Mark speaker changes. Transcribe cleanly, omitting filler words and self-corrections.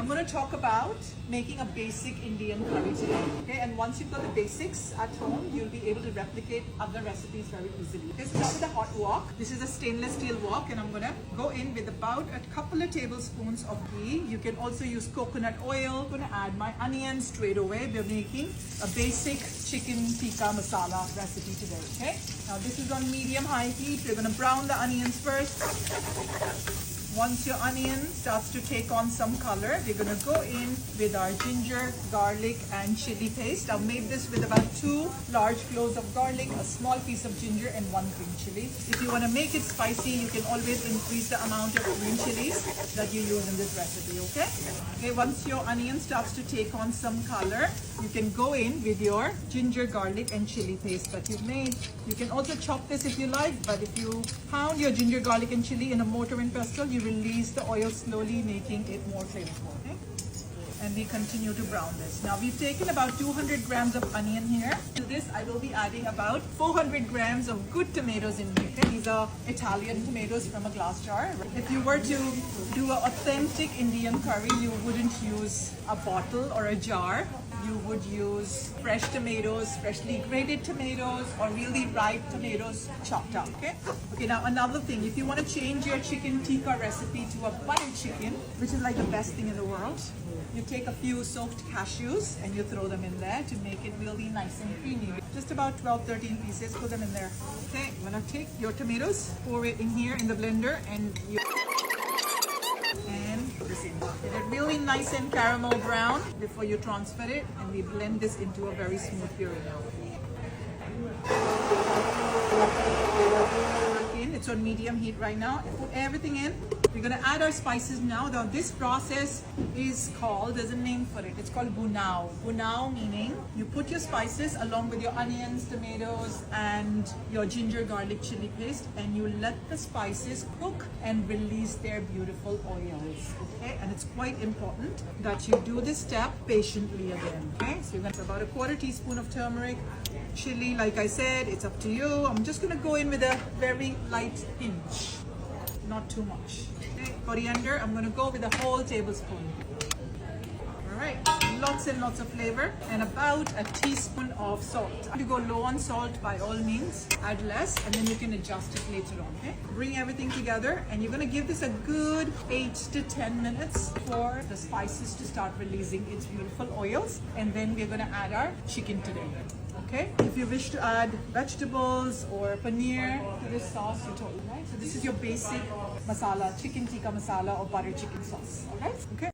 Speaker 1: I'm going to talk about making a basic Indian curry today. Okay, and once you've got the basics at home, you'll be able to replicate other recipes very easily. Okay, so start with a hot wok. This is a stainless steel wok, and I'm going to go in with about a couple of tablespoons of ghee. You can also use coconut oil. I'm going to add my onions straight away. We're making a basic chicken tikka masala recipe today. Okay, now this is on medium-high heat. We're going to brown the onions first. Once your onion starts to take on some color, we're going to go in with our ginger, garlic, and chili paste. I've made this with about 2 large cloves of garlic, a small piece of ginger, and 1 green chili. If you want to make it spicy, you can always increase the amount of green chilies that you use in this recipe, okay? Okay, once your onion starts to take on some color, you can go in with your ginger, garlic, and chili paste that you've made. You can also chop this if you like, but if you pound your ginger, garlic, and chili in a mortar and pestle, you release the oil slowly, making it more flavorful. Okay? And we continue to brown this. Now we've taken about 200 grams of onion here. To this I will be adding about 400 grams of good tomatoes in here. Okay? These are Italian tomatoes from a glass jar. If you were to do an authentic Indian curry, you wouldn't use a bottle or a jar. You would use fresh tomatoes, freshly grated tomatoes, or really ripe tomatoes chopped up, okay? Okay, now another thing, if you want to change your chicken tikka recipe to a buttered chicken, which is like the best thing in the world, you take a few soaked cashews and you throw them in there to make it really nice and creamy. Just about 12-13 pieces, put them in there. Okay, I'm gonna take your tomatoes, pour it in here in the blender, and you put this in. Get it really nice and caramel brown before you transfer it, and we blend this into a very smooth puree now. It's on medium heat right now. Put everything in. We're going to add our spices now. Now this process is called, there's a name for it. It's called bunao. Bunao meaning you put your spices along with your onions, tomatoes, and your ginger, garlic, chili paste, and you let the spices cook and release their beautiful oils. Okay, and it's quite important that you do this step patiently again. Okay, so you're going to about a 1/4 teaspoon of turmeric. Chili, like I said, it's up to you. I'm just going to go in with a very light pinch, not too much. Okay. Coriander, I'm going to go with a whole tablespoon. All right, lots and lots of flavor, and about a teaspoon of salt. If you go low on salt, by all means, add less, and then you can adjust it later on. Okay. Bring everything together, and you're going to give this a good 8 to 10 minutes for the spices to start releasing its beautiful oils, and then we're going to add our chicken today. Okay, if you wish to add vegetables or paneer to this sauce, you totally right. So this is your basic masala, chicken tikka masala or butter chicken sauce. All right, okay.